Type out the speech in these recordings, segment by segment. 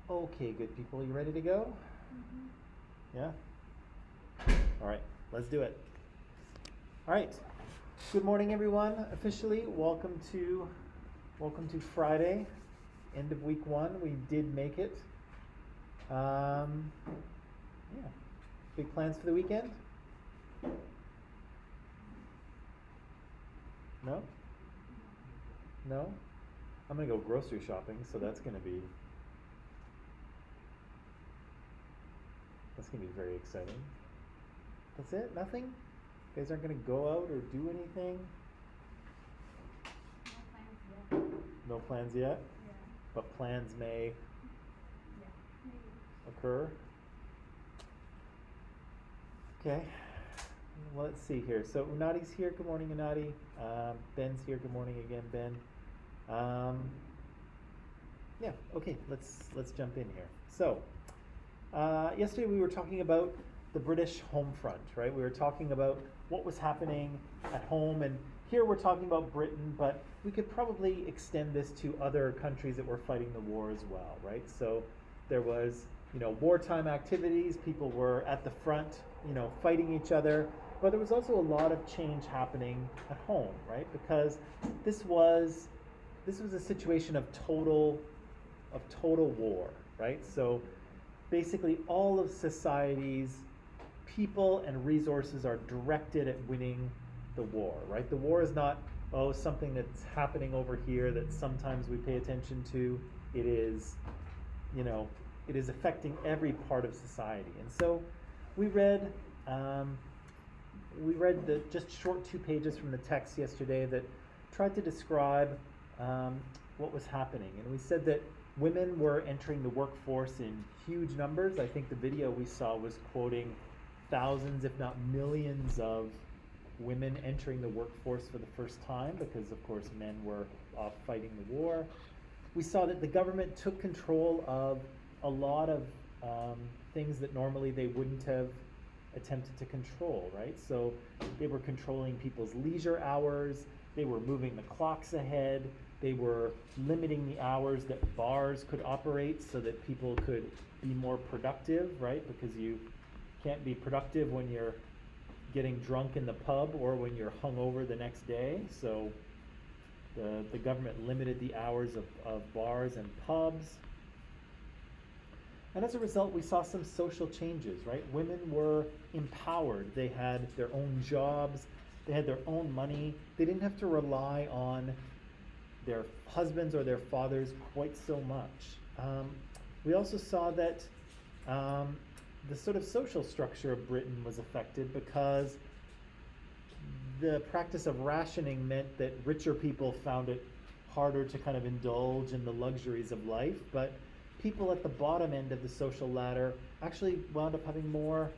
Okay, good people, you ready to go? Yeah? All right, let's do it. All right. Good morning, everyone. Officially, welcome to Friday, end of week 1. We did make it. Yeah. Big plans for the weekend? No? No? I'm gonna go grocery shopping, so that's gonna be very exciting. That's it? Nothing? You guys aren't gonna go out or do anything? No plans yet? Yeah. But plans may Yeah, maybe. occur. Okay. Well, let's see here. So Unadi's here. Good morning, Unadi. Ben's here. Good morning again, Ben. Yeah. Okay. Let's jump in here. So yesterday we were talking about the British home front, right? We were talking about what was happening at home, and here we're talking about Britain, but we could probably extend this to other countries that were fighting the war as well, right? So there was, wartime activities. People were at the front, fighting each other, but there was also a lot of change happening at home, right? Because this was a situation of total war, right? So basically all of society's people and resources are directed at winning the war, right? The war is not, something that's happening over here that sometimes we pay attention to. It is, it is affecting every part of society. And so we read the just short 2 pages from the text yesterday that tried to describe what was happening. And we said that women were entering the workforce in huge numbers. I think the video we saw was quoting thousands, if not millions, of women entering the workforce for the first time because, of course, men were off fighting the war. We saw that the government took control of a lot of things that normally they wouldn't have attempted to control, right? So they were controlling people's leisure hours, they were moving the clocks ahead, they were limiting the hours that bars could operate so that people could be more productive, right? Because you can't be productive when you're getting drunk in the pub or when you're hungover the next day. So the government limited the hours of bars and pubs. And as a result, we saw some social changes, right? Women were empowered. They had their own jobs. They had their own money. They didn't have to rely on their husbands or their fathers quite so much. Um, we also saw that the sort of social structure of Britain was affected because the practice of rationing meant that richer people found it harder to kind of indulge in the luxuries of life, but people at the bottom end of the social ladder actually wound up having more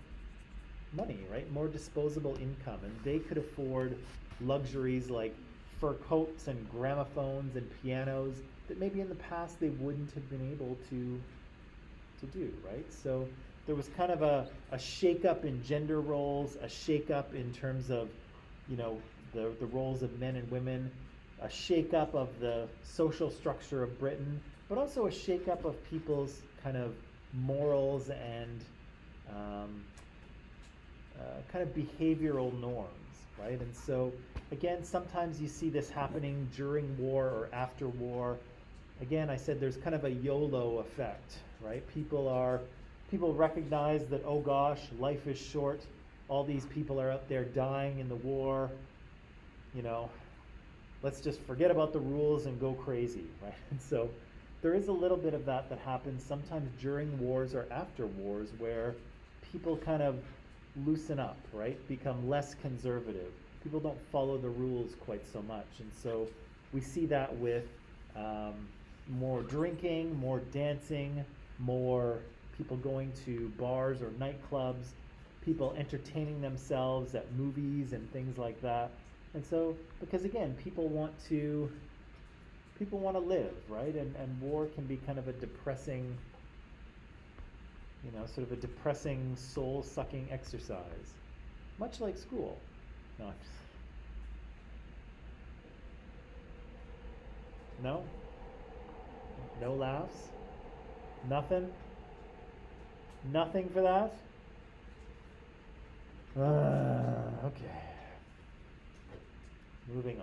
money, right? More disposable income, and they could afford luxuries like fur coats and gramophones and pianos that maybe in the past they wouldn't have been able to do, right? So there was kind of a shake up in gender roles, a shake up in terms of, you know, the roles of men and women, a shake up of the social structure of Britain, but also a shake up of people's kind of morals and kind of behavioral norms, right? And so, again, sometimes you see this happening during war or after war. Again, I said there's kind of a YOLO effect, right? People recognize that, oh gosh, life is short. All these people are out there dying in the war. You know, let's just forget about the rules and go crazy, right? And so there is a little bit of that happens sometimes during wars or after wars where people kind of loosen up, right? Become less conservative. People don't follow the rules quite so much. And so we see that with more drinking, more dancing, more people going to bars or nightclubs, people entertaining themselves at movies and things like that. And so, because again, people want to live, right? And war can be kind of a depressing, you know, sort of a depressing, soul-sucking exercise, much like school. No, no, no laughs, nothing, nothing for that. Okay, moving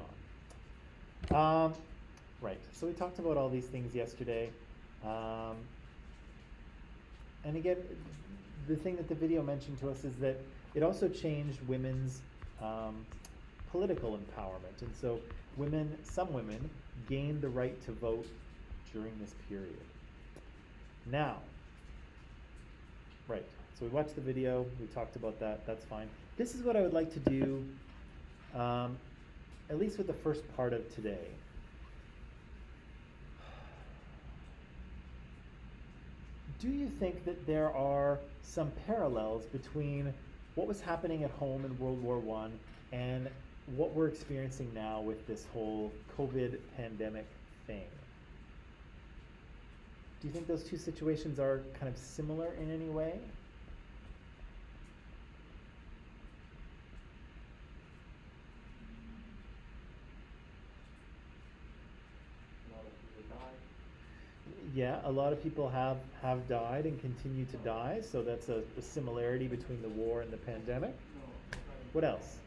on. Right. So we talked about all these things yesterday. And again, the thing that the video mentioned to us is that it also changed women's political empowerment. And so some women gained the right to vote during this period. Now, right, so we watched the video, we talked about that, that's fine. This is what I would like to do, at least with the first part of today. Do you think that there are some parallels between what was happening at home in World War I and what we're experiencing now with this whole COVID pandemic thing? Do you think those two situations are kind of similar in any way? Yeah, a lot of people have died and continue to die, so that's a similarity between the war and the pandemic. What else?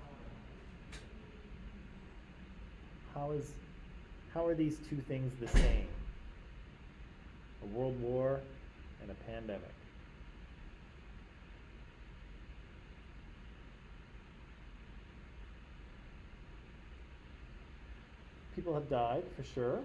How are these two things the same? A world war and a pandemic. People have died, for sure.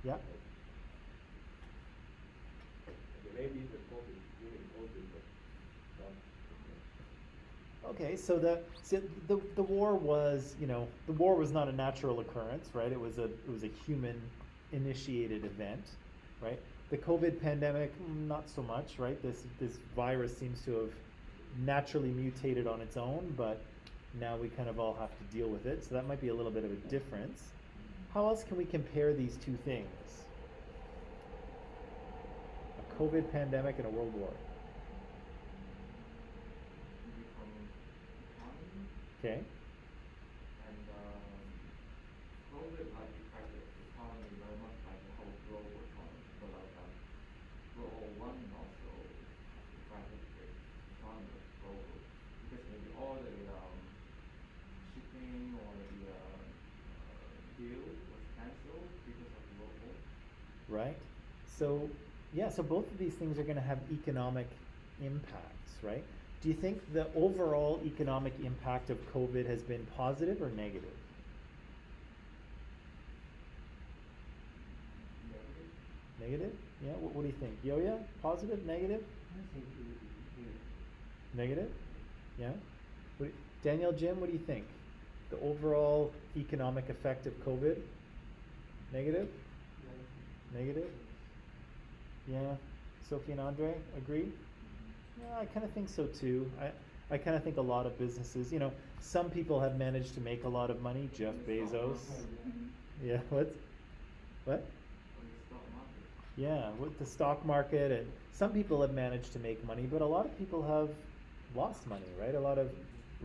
Yeah. Maybe the COVID, human COVID, but Okay, so the war was, you know, the war was not a natural occurrence, right? It was a human initiated event, right? The COVID pandemic, not so much, right? This virus seems to have naturally mutated on its own, but now we kind of all have to deal with it. So that might be a little bit of a difference. How else can we compare these two things? A COVID pandemic and a world war. Okay. And COVID like affected the economy very much like the whole global economy. So like World War One also affected the economy globally because maybe all the shipping or the deal was cancelled because of the World War. Right. So Yeah, so both of these things are going to have economic impacts, right? Do you think the overall economic impact of COVID has been positive or negative? Negative. Negative? Yeah, what do you think? Yo-ya? Positive? Negative? Negative? Yeah? Daniel, Jim, what do you think? The overall economic effect of COVID? Negative? Negative? Yeah. Sophie and Andre, agree? Yeah, I kind of think so too. I kind of think a lot of businesses, you know, some people have managed to make a lot of money. Jeff Bezos. Mhm. Yeah, what? On the stock market. Yeah, with the stock market, and some people have managed to make money, but a lot of people have lost money, right? A lot of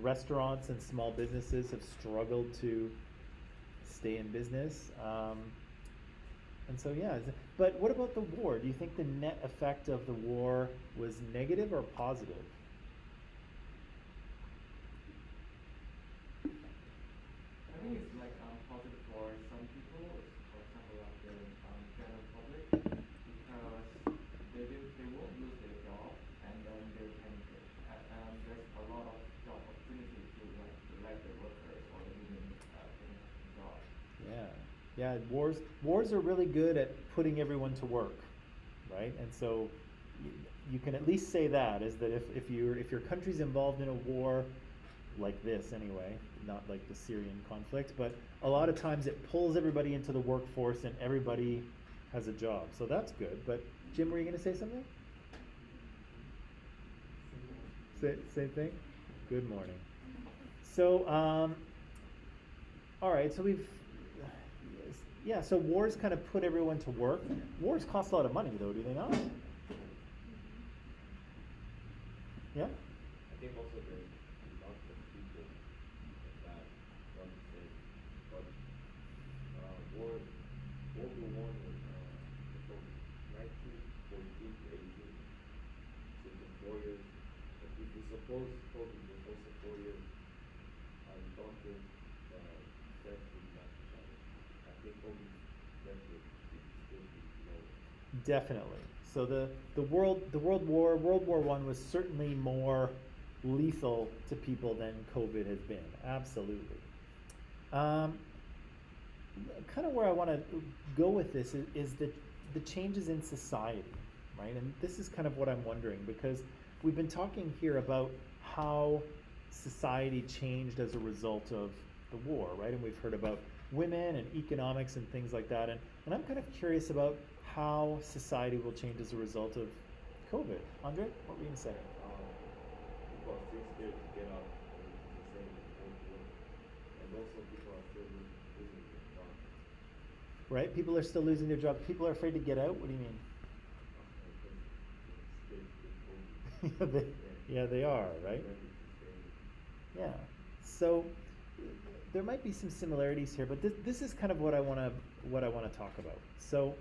restaurants and small businesses have struggled to stay in business. And so, yeah, but what about the war? Do you think the net effect of the war was negative or positive? I think it's like positive for some people, for example, like the general public, because they won't lose their job, and then they can there's a lot of job opportunity to like let the workers or the women getting a job. Yeah, yeah. Wars are really good at putting everyone to work, right? And so you can at least say that is that if your country's involved in a war like this anyway, not like the Syrian conflict, but a lot of times it pulls everybody into the workforce and everybody has a job. So that's good. But Jim, were you going to say something? Same thing? Good morning. So, all right, so yeah, so wars kind of put everyone to work. Wars cost a lot of money, though, do they not? Yeah? I think also there's lots of people that want to say, but World War One was from 1914 to 18, so the 4 years. But if you suppose COVID was also 4 years, I don't think death would not be higher. I think COVID death would still be lower. Definitely. So the World War One was certainly more lethal to people than COVID has been. Absolutely. Kind of where I want to go with this is the changes in society, right? And this is kind of what I'm wondering, because we've been talking here about how society changed as a result of the war, right? And we've heard about women and economics and things like that. And I'm kind of curious about how society will change as a result of COVID. Andre, what were you going to say? People are still scared to get out and the same old work. And also people are still losing their jobs. Right? People are still losing their jobs. People are afraid to get out. What do you mean? Scared to get COVID. Yeah, they are, right? Yeah. So there might be some similarities here, but this is kind of what I want to talk about. So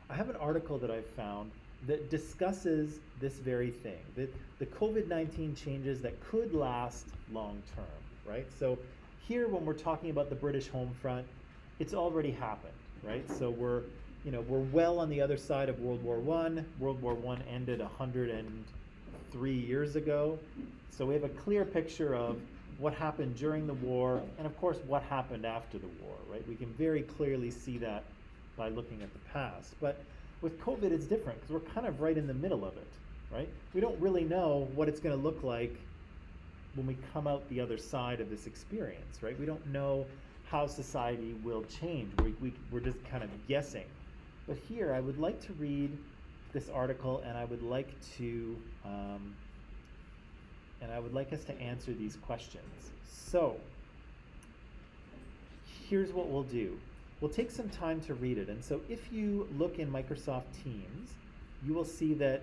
I have an article that I've found that discusses this very thing, that the COVID-19 changes that could last long term, right? So here, when we're talking about the British home front, it's already happened, right? So we're well on the other side of World War I. World War I ended 103 years ago. So we have a clear picture of what happened during the war, and of course what happened after the war, right? We can very clearly see that by looking at the past. But with COVID, it's different because we're kind of right in the middle of it, right? We don't really know what it's going to look like when we come out the other side of this experience, right? We don't know how society will change. We're just kind of guessing. But here, I would like to read this article, and I would like us to answer these questions. So, here's what we'll do. We'll take some time to read it. And so if you look in Microsoft Teams, you will see that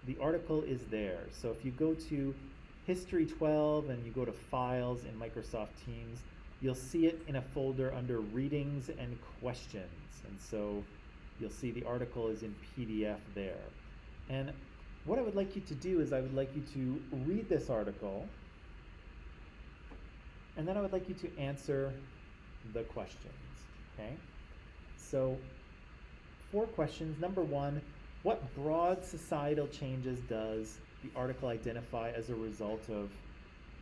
the article is there. So if you go to History 12 and you go to Files in Microsoft Teams, you'll see it in a folder under Readings and Questions. And so you'll see the article is in PDF there. And what I would like you to do is I would like you to read this article, and then I would like you to answer the questions, okay? So 4 questions. Number 1, what broad societal changes does the article identify as a result of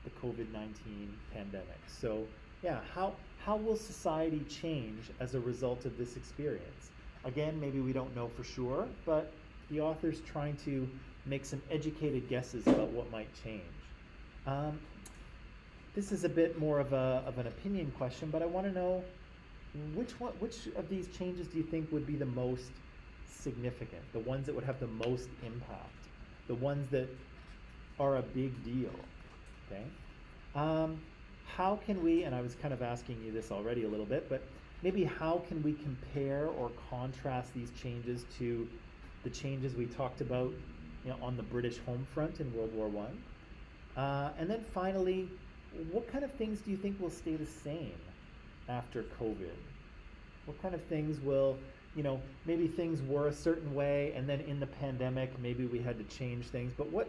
the COVID-19 pandemic? So, yeah, how will society change as a result of this experience? Again, maybe we don't know for sure, but the author's trying to make some educated guesses about what might change. This is a bit more of an opinion question, but I want to know which of these changes do you think would be the most significant, the ones that would have the most impact, the ones that are a big deal, okay? How can we, and I was kind of asking you this already a little bit, but maybe how can we compare or contrast these changes to the changes we talked about, on the British home front in World War I? And then finally, what kind of things do you think will stay the same after COVID? What kind of things will, maybe things were a certain way, and then in the pandemic, maybe we had to change things, but what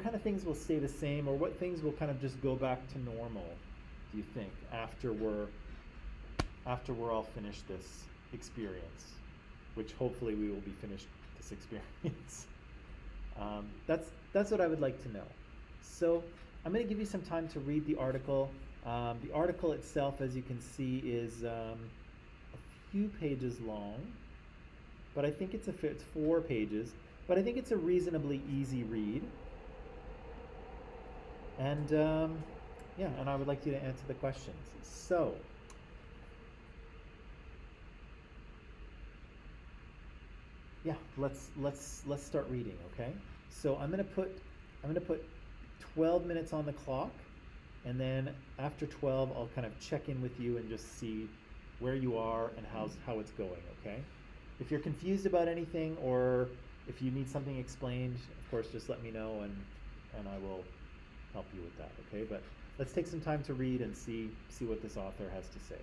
kind of things will stay the same, or what things will kind of just go back to normal, do you think, after we're all finished this experience, which hopefully we will be finished this experience. That's what I would like to know. So I'm going to give you some time to read the article. The article itself, as you can see, is a few pages long, but I think it's 4 pages, but I think it's a reasonably easy read. And and I would like you to answer the questions. So, yeah, let's start reading, okay? So I'm gonna put 12 minutes on the clock, and then after 12 I'll kind of check in with you and just see where you are and how it's going, okay? If you're confused about anything, or if you need something explained, of course just let me know, and I will help you with that, okay? But let's take some time to read and see what this author has to say.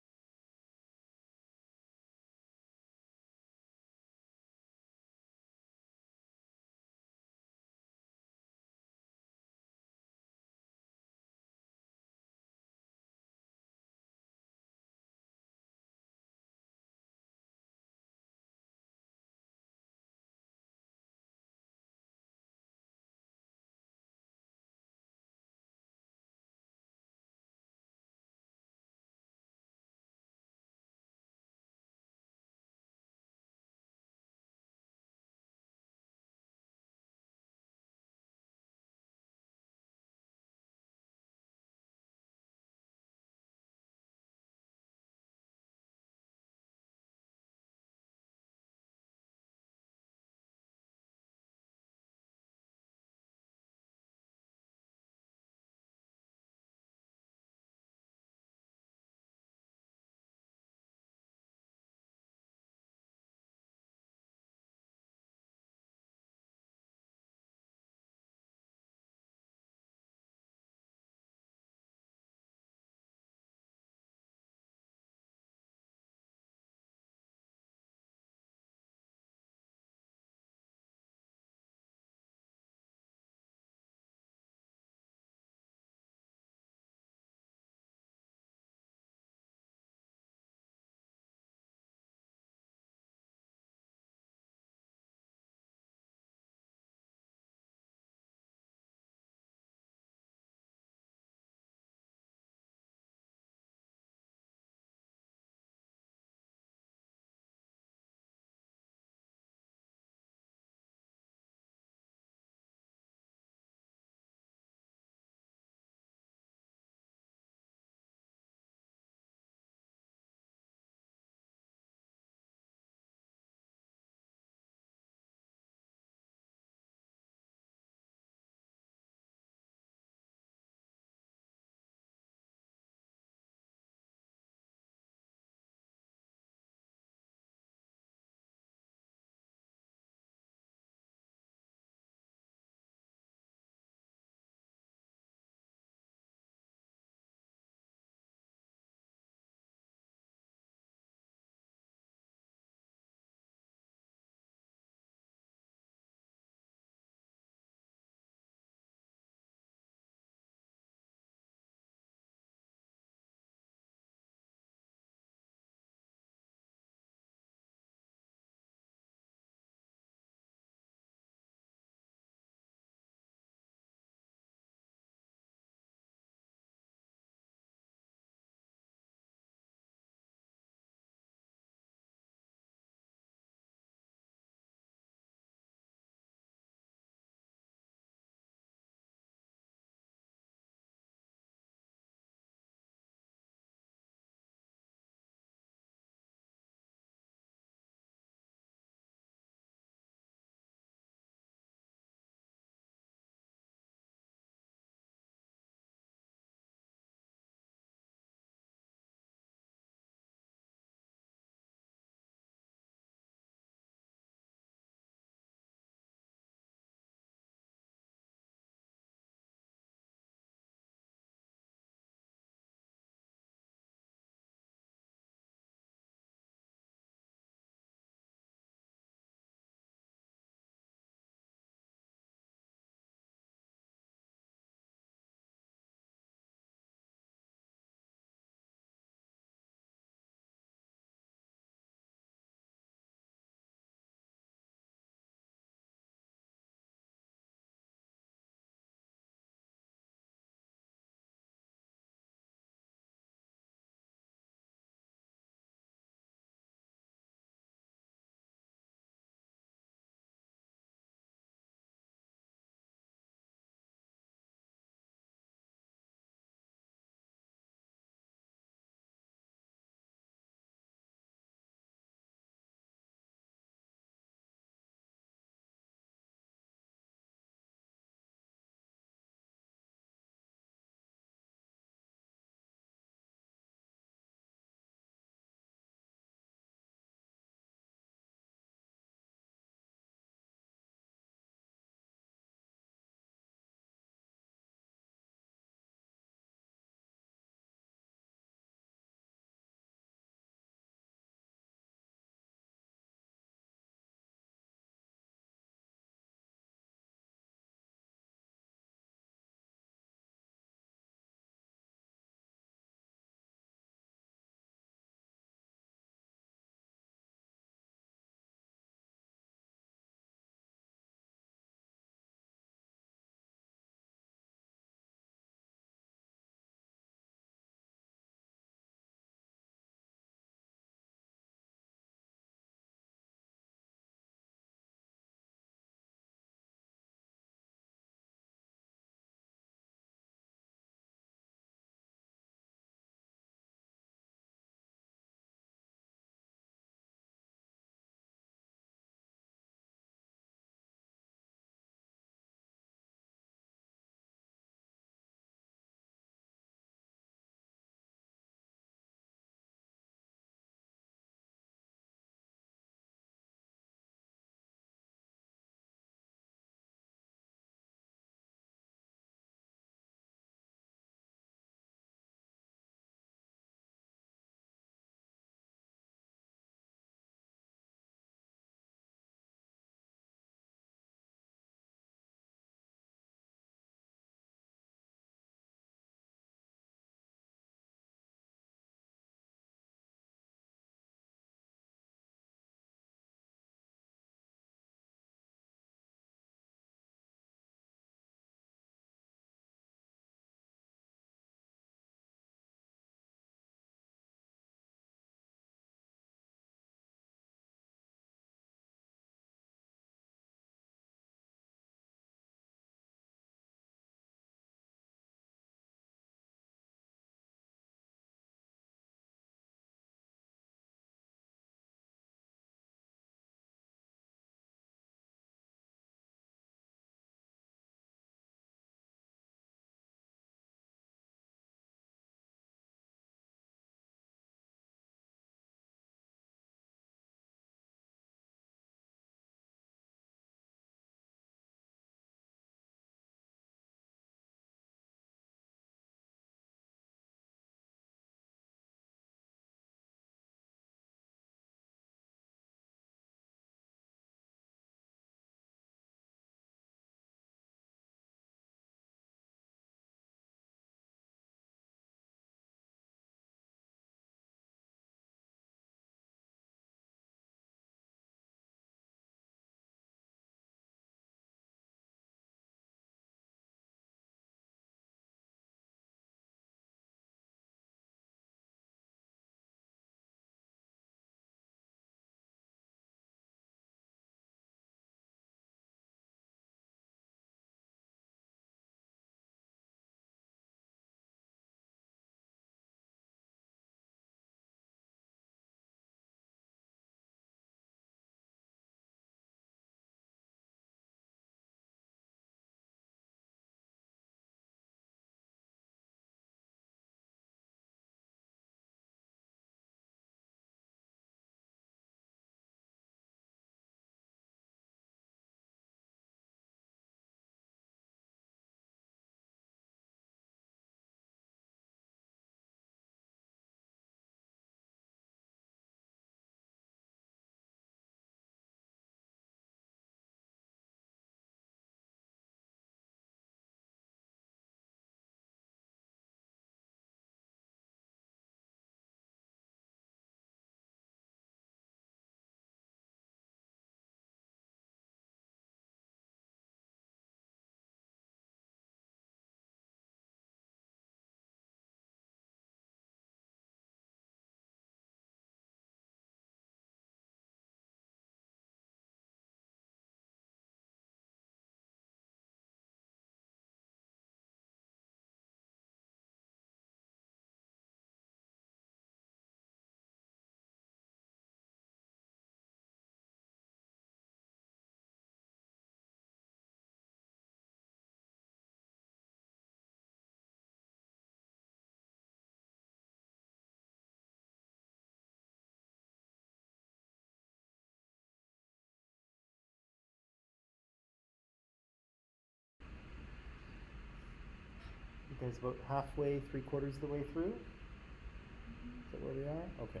You guys about halfway, 3/4 of the way through? Is that where we are? Okay.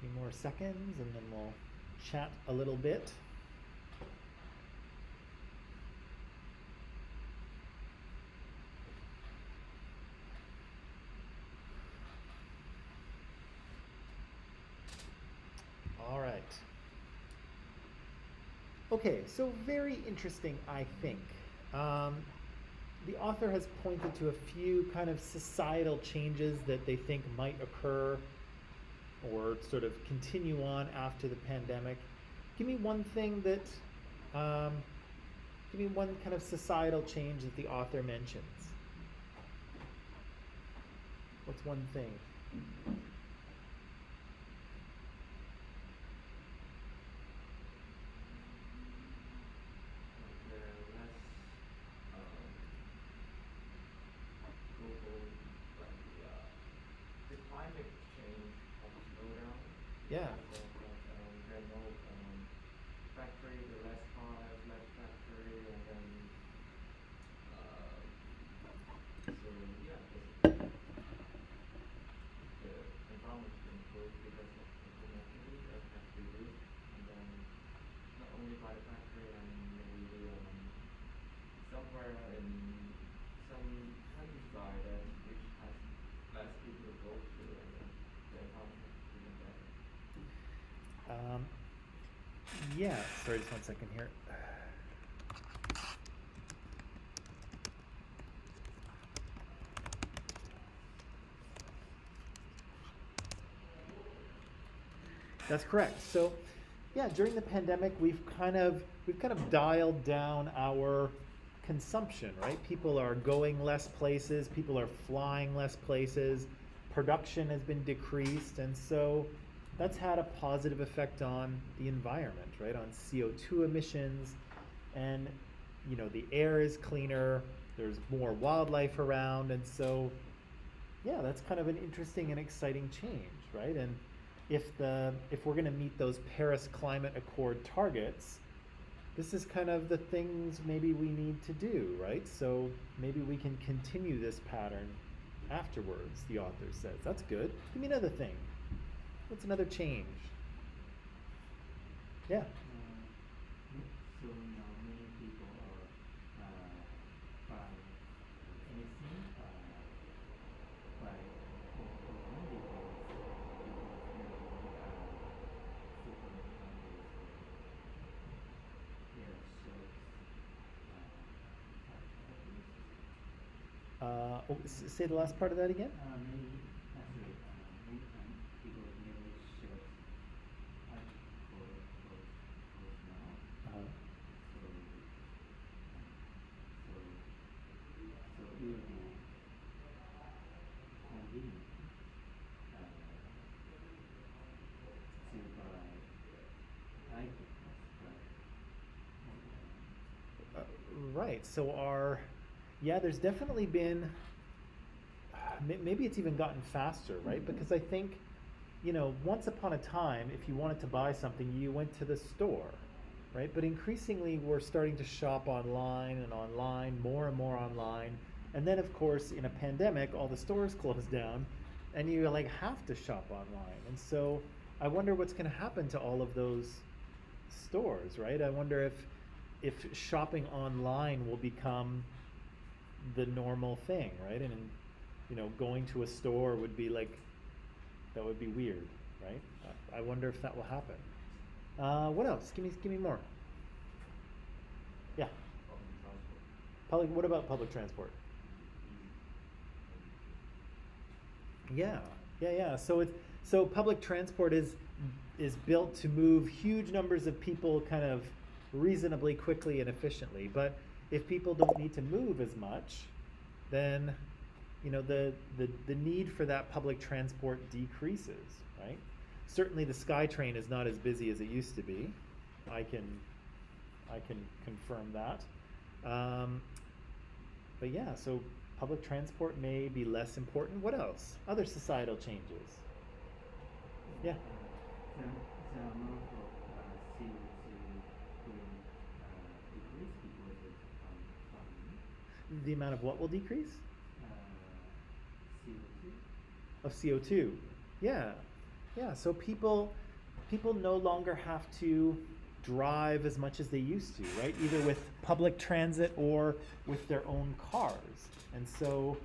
few more seconds and then we'll chat a little bit. All right. Okay, so very interesting, I think. The author has pointed to a few kind of societal changes that they think might occur or sort of continue on after the pandemic. Give me one thing that, give me one kind of societal change that the author mentions. What's one thing? The climate change slow down. Yeah. There are no factory, the less cars, less factory, and then so yeah, the environment improves because of the human activity that has reduced, and then not only by the factory and maybe somewhere in some countryside that which has less people to go to, and then the environment is even better. Yeah, sorry, just one second here. That's correct. So, yeah, during the pandemic, we've kind of dialed down our consumption, right? People are going less places, people are flying less places, production has been decreased, and so that's had a positive effect on the environment, right? On CO2 emissions, and you know, the air is cleaner, there's more wildlife around, and so yeah, that's kind of an interesting and exciting change, right? And if we're going to meet those Paris Climate Accord targets, this is kind of the things maybe we need to do, right? So maybe we can continue this pattern afterwards, the author says. That's good. Give me another thing. What's another change? Yeah. So now many people are buy anything by home because maybe supermarkets their shops Say the last part of that again. many times people never shops are close now. Uh, So it will be convenient to buy items, but right. So yeah, there's definitely been, maybe it's even gotten faster, right? Because I think, you know, once upon a time, if you wanted to buy something, you went to the store, right? But increasingly, we're starting to shop online and online, more and more online. And then, of course, in a pandemic, all the stores closed down, and you like have to shop online. And so, I wonder what's going to happen to all of those stores, right? I wonder if shopping online will become the normal thing, right? And you know, going to a store would be like, that would be weird, right? I wonder if that will happen. What else? Give me more. Yeah. What about public transport? Yeah. So public transport is built to move huge numbers of people kind of reasonably quickly and efficiently. But if people don't need to move as much, then you know the need for that public transport decreases, right? Certainly the SkyTrain is not as busy as it used to be. I can confirm that. But yeah, so public transport may be less important. What else? Other societal changes. Yeah. the amount of CO2 will decrease because of farming. The amount of what will decrease? CO2. Of CO2. Yeah. Yeah, so people no longer have to drive as much as they used to, right? Either with public transit or with their own cars. And so,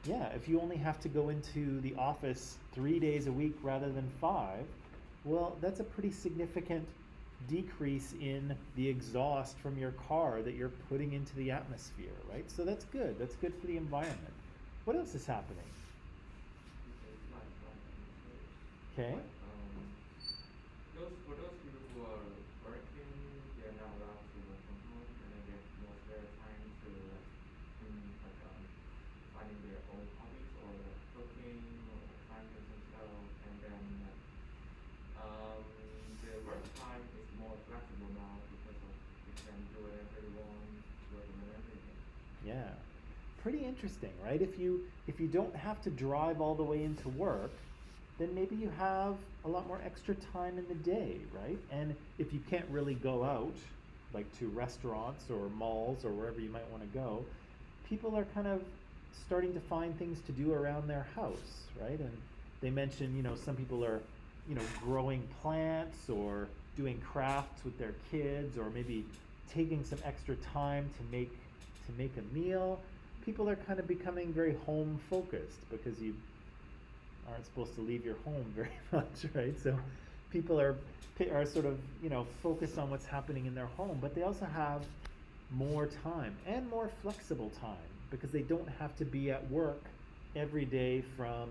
yeah, if you only have to go into the office 3 days a week rather than 5, well, that's a pretty significant decrease in the exhaust from your car that you're putting into the atmosphere, right? So that's good. That's good for the environment. What else is happening? Okay. For those people who are working, they are not allowed to work from home, and they get more spare time to finding their own hobbies or cooking or climbing themselves, and then their work time is more flexible now because of they can do whatever they want, work whenever they want. Yeah. Pretty interesting, right? If you don't have to drive all the way into work, then maybe you have a lot more extra time in the day, right? And if you can't really go out, like to restaurants or malls or wherever you might want to go, people are kind of starting to find things to do around their house, right? And they mentioned, some people are, growing plants or doing crafts with their kids, or maybe taking some extra time to make a meal. People are kind of becoming very home focused because you aren't supposed to leave your home very much, right? So people are sort of, focused on what's happening in their home, but they also have more time and more flexible time because they don't have to be at work every day from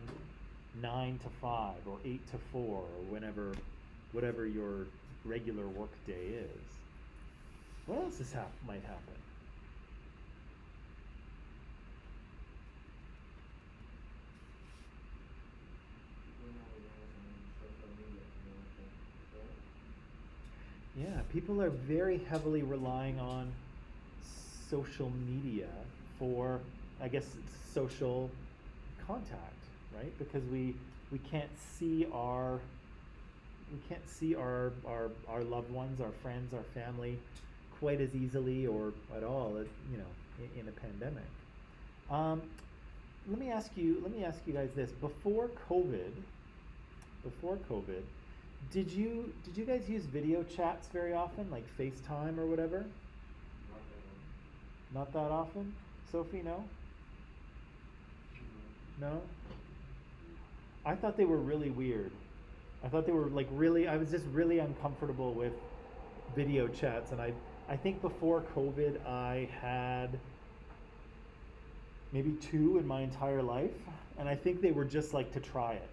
9 to 5 or 8 to 4 or whatever your regular work day is. What else might happen? Yeah, people are very heavily relying on social media for, I guess, social contact, right? Because we can't see our loved ones, our friends, our family quite as easily or at all, in a pandemic. Let me ask you guys this: before COVID, did you guys use video chats very often, like FaceTime or whatever? Not that often. Sophie, no? No? I thought they were really weird. I thought they were I was just really uncomfortable with video chats, and I think before COVID I had maybe 2 in my entire life, and I think they were just like to try it.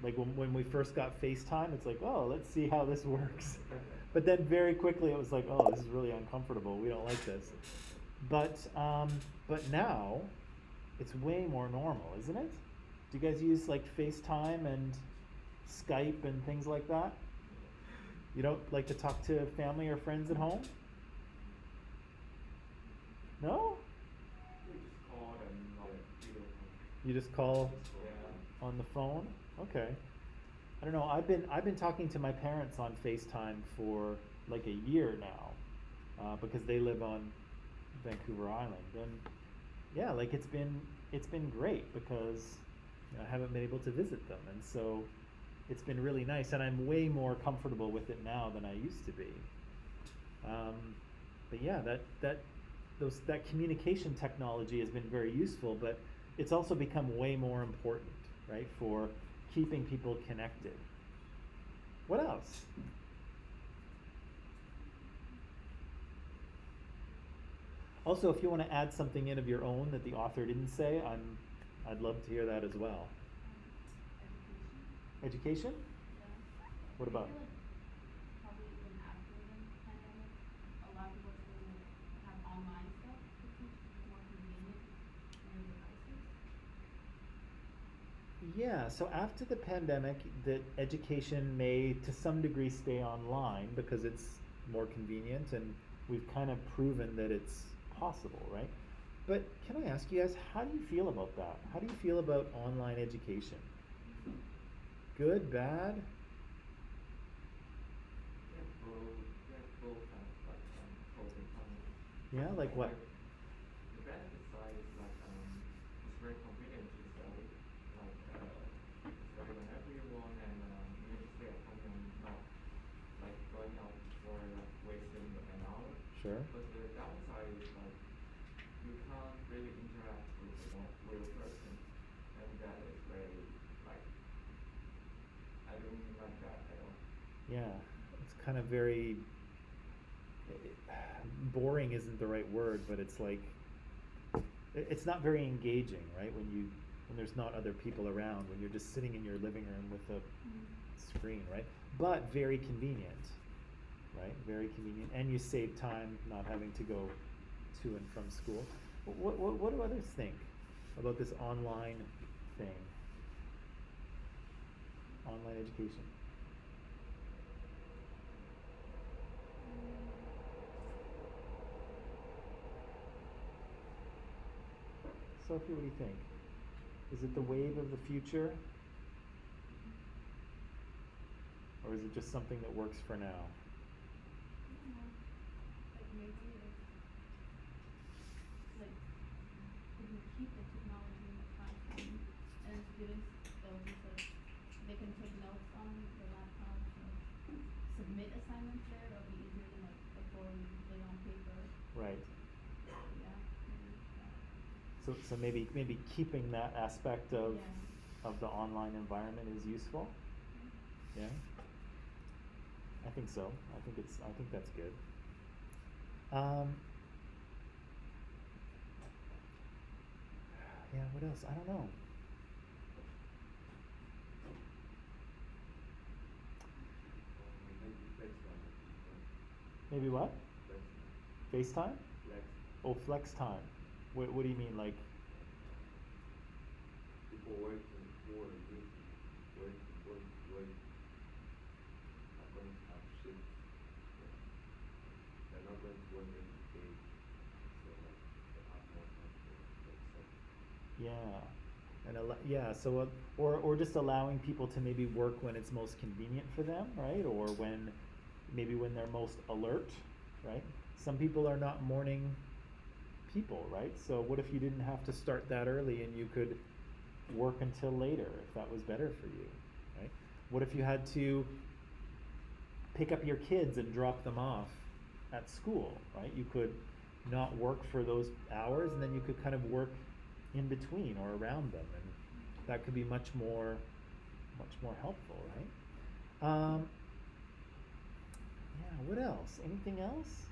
Like when we first got FaceTime, it's like, oh, let's see how this works. But then very quickly it was like, oh, this is really uncomfortable. We don't like this. But now it's way more normal, isn't it? Do you guys use like FaceTime and Skype and things like that? You don't like to talk to family or friends at home? No? We just call them on video call. You just call Yeah. on the phone? Okay. I don't know. I've been talking to my parents on FaceTime for like a year now, because they live on Vancouver Island, and yeah, like it's been great because I haven't been able to visit them, and so it's been really nice, and I'm way more comfortable with it now than I used to be. But yeah, that communication technology has been very useful, but it's also become way more important, right, for keeping people connected. What else? Also, if you want to add something in of your own that the author didn't say, I'd love to hear that as well. Education. Education? Yeah. What about? I feel like probably even after the pandemic, a lot of people still have online stuff to teach more convenient than devices. Yeah, so after the pandemic, the education may to some degree stay online because it's more convenient, and we've kind of proven that it's possible, right? But can I ask you guys, how do you feel about that? How do you feel about online education? Good, bad? Both have like pros and cons. Yeah, like what? The benefit side is like it's very convenient to study, like study whenever you want, and Sure. But the downside is like you can't really interact with a real person, and that is very like I don't like that at all. Yeah, it's kind of very boring isn't the right word, but it's like it's not very engaging, right? When there's not other people around, when you're just sitting in your living room with a screen, right? But very convenient, right? Very convenient, and you save time not having to go to and from school. What do others think about this online thing? Online education. Sophie, what do you think? Is it the wave of the future? Or is it just something that works for now? I don't know. Like maybe it's like if you keep the technology in the classroom and students they'll just like they can take notes on the laptops and submit assignments there, it'll be easier than like before we lay on paper. Right. Yeah, maybe that. So maybe keeping that aspect of Yeah. of the online environment is useful. Yeah. I think so. I think that's good. Yeah, what else? I don't know. Maybe FaceTime would be fun. Maybe what? FaceTime. FaceTime? Flex. Oh, flex time. What do you mean, like? People working who are busy, work are going to have shifts. Yeah. They're not going to work every day. So like they have more time for themselves. Yeah, and yeah, so or just allowing people to maybe work when it's most convenient for them, right? Or when maybe when they're most alert, right? Some people are not morning people, right? So what if you didn't have to start that early and you could work until later if that was better for you, right? What if you had to pick up your kids and drop them off at school, right? You could not work for those hours and then you could kind of work in between or around them, and that could be much more helpful, right? Yeah, what else? Anything else?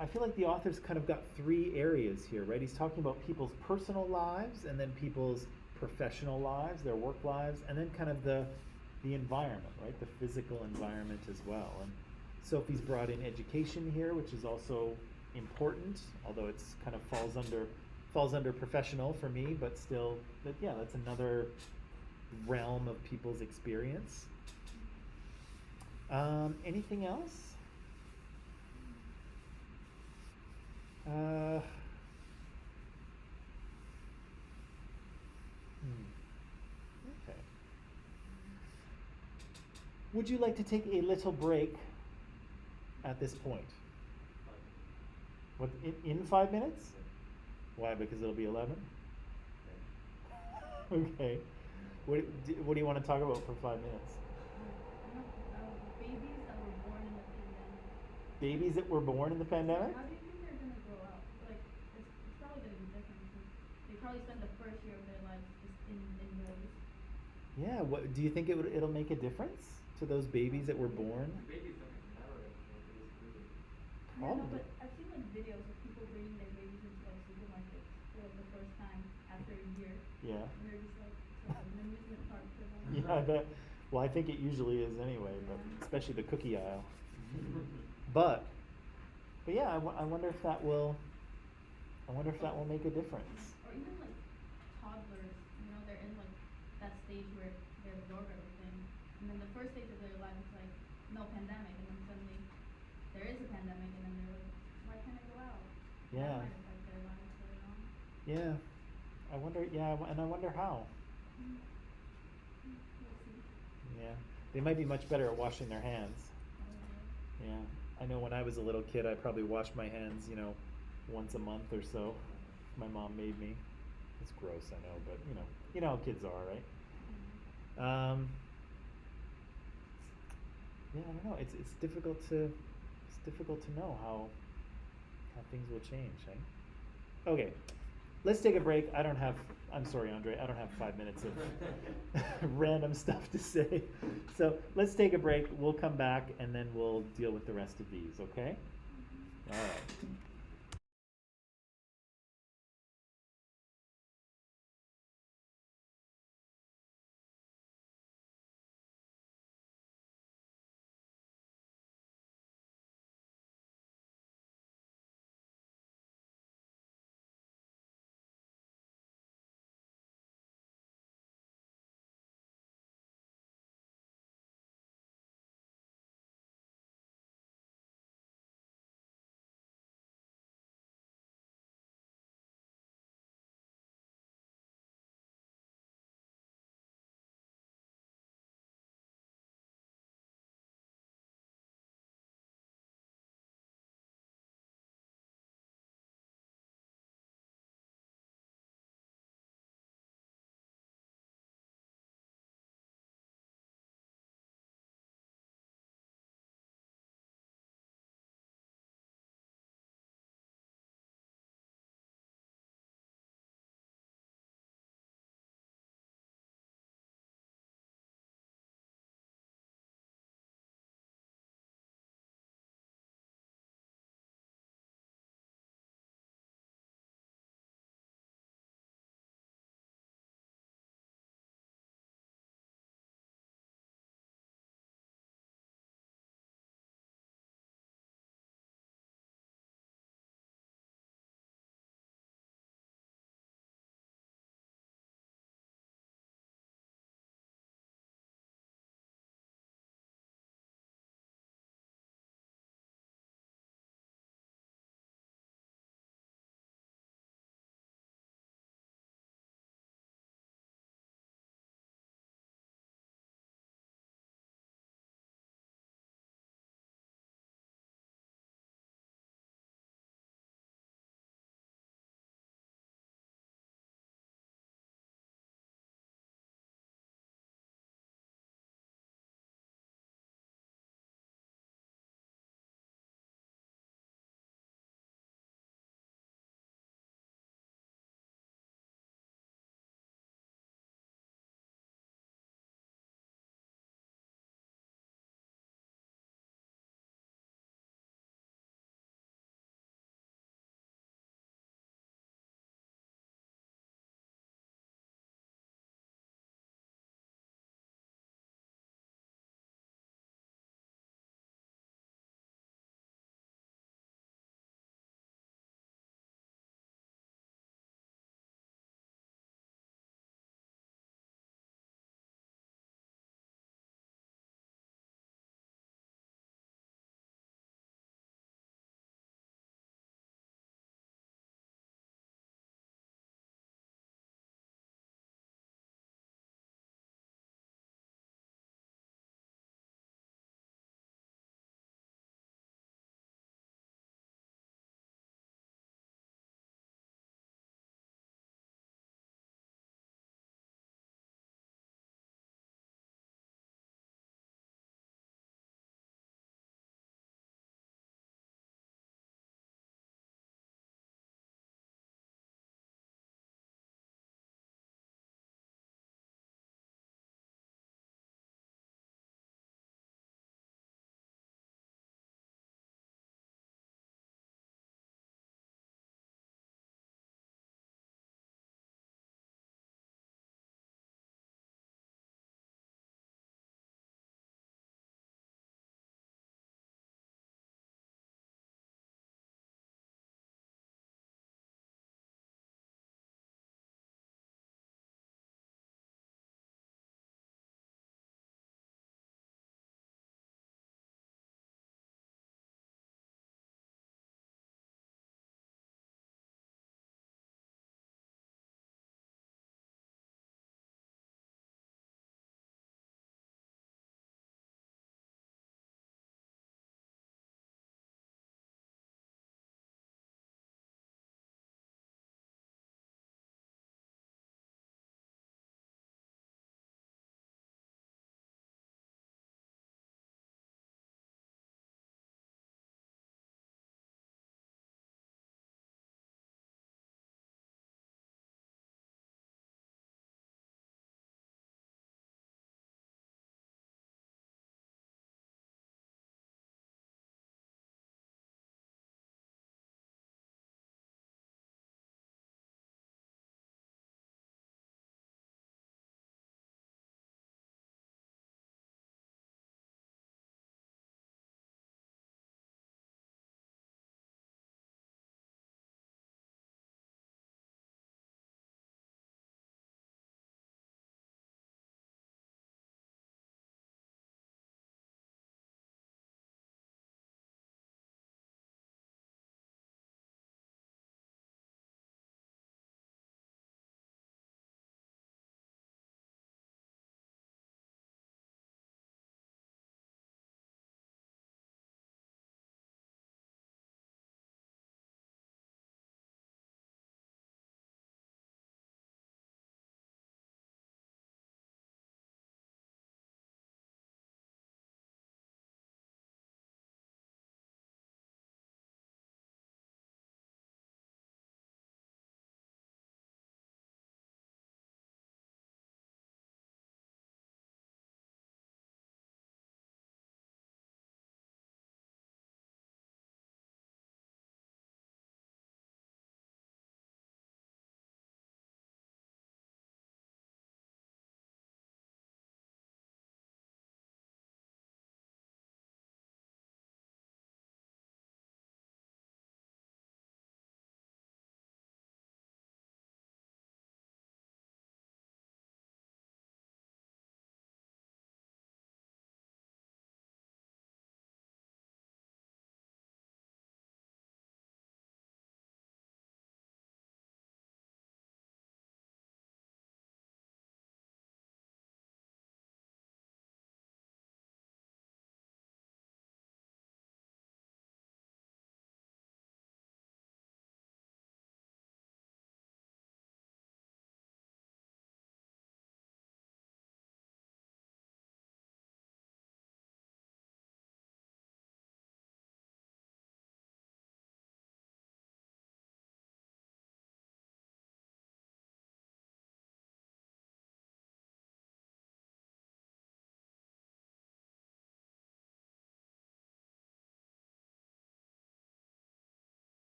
I feel like the author's kind of got three areas here, right? He's talking about people's personal lives and then people's professional lives, their work lives, and then kind of the environment, right? The physical environment as well. And Sophie's brought in education here, which is also important, although it's kind of falls under professional for me, but still, but yeah, that's another realm of people's experience. Anything else? Okay. Would you like to take a little break at this point? What, in 5 minutes? Why? Because it'll be 11? Okay. What do you want to talk about for 5 minutes? Babies that were born in the pandemic. Babies that were born in the pandemic? How do you think they're gonna grow up? Like, it's probably gonna be different because they probably spend the first year of their lives just indoors. Yeah, what do you think it'll make a difference to those babies that were born? The babies don't never introduce food. Yeah, no, Probably. but I've seen like videos of people bringing their babies into like supermarkets for like the first time after a year. Yeah. And they're just like, it's like an amusement park for them. Yeah, I bet. Well, I think it usually is anyway, but Yeah. especially the cookie aisle. But yeah, I wonder if that will. I wonder if that will make a difference. Or even like toddlers, you know, they're in like that stage where they absorb everything. And then the first stage of their life is like no pandemic, and then suddenly there is a pandemic, and then they're like, why can't I go out? Yeah. That might affect their lives later on. Yeah, I wonder. Yeah, and I wonder how. We'll see. Yeah, they might be much better at washing their hands. Yeah, I know when I was a little kid, I probably washed my hands, once a month or so. My mom made me. It's gross, I know, but you know how kids are, right? Yeah, I don't know. It's difficult to know how things will change, eh? Okay, let's take a break. I'm sorry, Andre, I don't have 5 minutes of random stuff to say. So let's take a break. We'll come back and then we'll deal with the rest of these, okay? All right.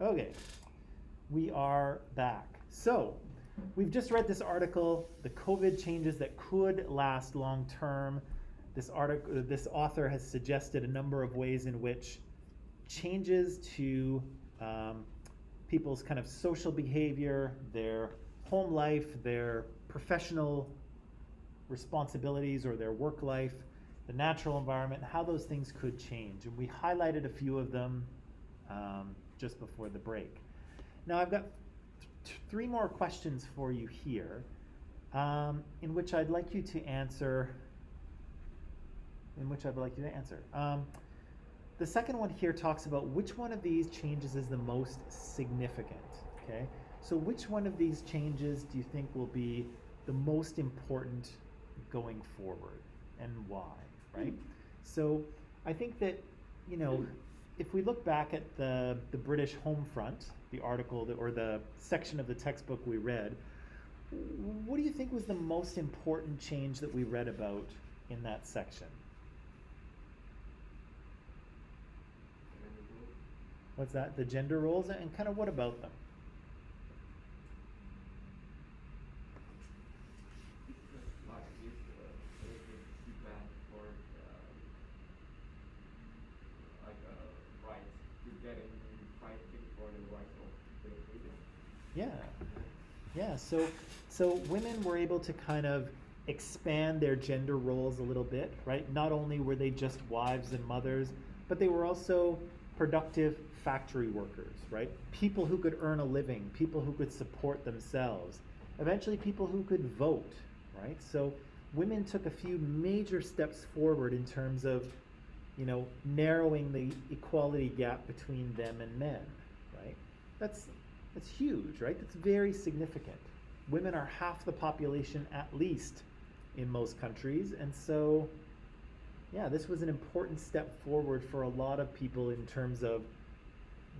Okay, we are back. So, we've just read this article, the COVID changes that could last long term. This author has suggested a number of ways in which changes to people's kind of social behavior, their home life, their professional responsibilities or their work life, the natural environment, how those things could change. And we highlighted a few of them just before the break. Now I've got three more questions for you here, in which I'd like you to answer. The second one here talks about which one of these changes is the most significant. Okay, so which one of these changes do you think will be the most important going forward, and why? Right. So I think that, you know, if we look back at the British home front, the article or the section of the textbook we read, what do you think was the most important change that we read about in that section? What's that? The gender roles, and kind of what about them? Like this, demand for like rights to getting fighting for the rights of the women. Yeah. So women were able to kind of expand their gender roles a little bit, right? Not only were they just wives and mothers, but they were also productive factory workers, right? People who could earn a living, people who could support themselves, eventually people who could vote, right? So women took a few major steps forward in terms of, you know, narrowing the equality gap between them and men, right? That's huge, right? That's very significant. Women are half the population at least in most countries, and so yeah, this was an important step forward for a lot of people in terms of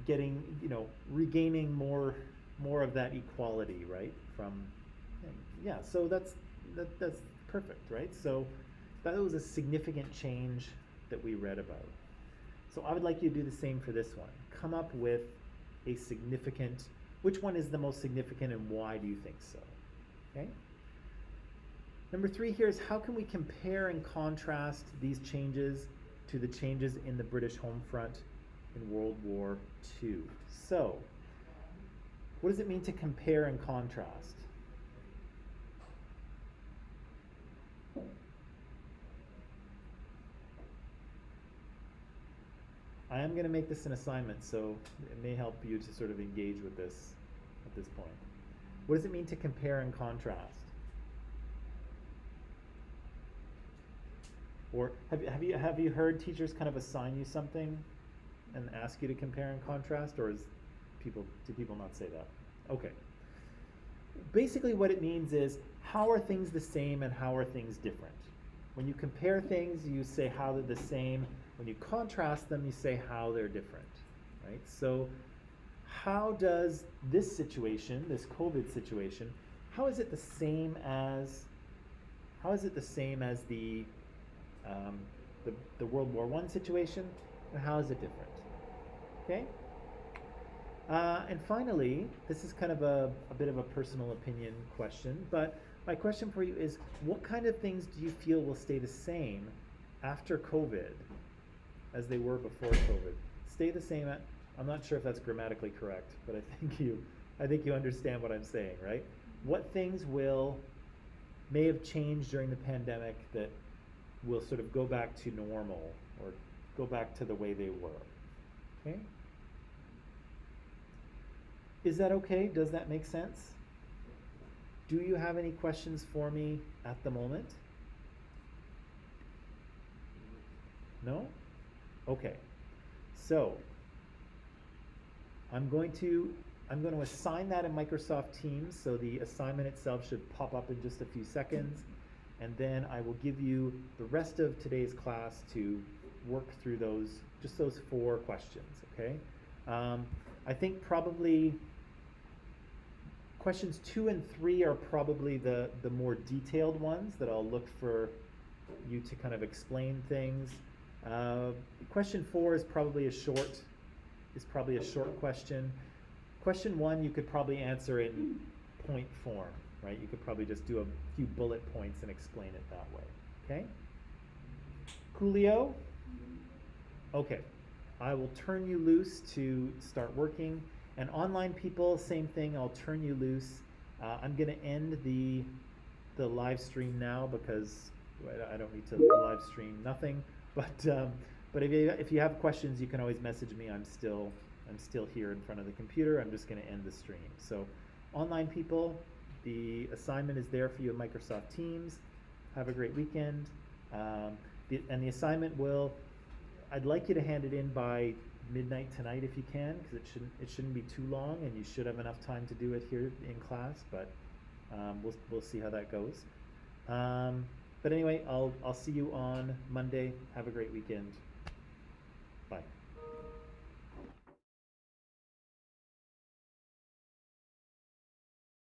getting, you know, regaining more of that equality, right? So that's perfect, right? So that was a significant change that we read about. So I would like you to do the same for this one. Come up with a significant, which one is the most significant and why do you think so? Okay? Number 3 here is how can we compare and contrast these changes to the changes in the British home front in World War II? So, what does it mean to compare and contrast? I am going to make this an assignment, so it may help you to sort of engage with this at this point. What does it mean to compare and contrast? Or have you heard teachers kind of assign you something and ask you to compare and contrast, or do people not say that? Okay. Basically what it means is, how are things the same and how are things different? When you compare things, you say how they're the same. When you contrast them, you say how they're different, right? So how does this situation, this COVID situation, how is it the same as the World War I situation, and how is it different? Okay? And finally, this is kind of a bit of a personal opinion question, but my question for you is, what kind of things do you feel will stay the same after COVID as they were before COVID? Stay the same I'm not sure if that's grammatically correct, but I think you understand what I'm saying, right? What things may have changed during the pandemic that will sort of go back to normal or go back to the way they were? Okay? Is that okay? Does that make sense? Do you have any questions for me at the moment? No? Okay. So I'm going to assign that in Microsoft Teams, so the assignment itself should pop up in just a few seconds, and then I will give you the rest of today's class to work through those 4 questions, okay? I think probably questions 2 and 3 are probably the more detailed ones that I'll look for you to kind of explain things. Question 4 is probably a short question. Question 1, you could probably answer in point form, right? You could probably just do a few bullet points and explain it that way, okay? Coolio? Okay, I will turn you loose to start working. And online people, same thing, I'll turn you loose. I'm gonna end the live stream now because I don't need to live stream nothing. But if you have questions, you can always message me. I'm still here in front of the computer. I'm just gonna end the stream. So online people, the assignment is there for you in Microsoft Teams. Have a great weekend. And the assignment I'd like you to hand it in by midnight tonight if you can, because it shouldn't be too long, and you should have enough time to do it here in class. But we'll see how that goes. But anyway, I'll see you on Monday. Have a great weekend.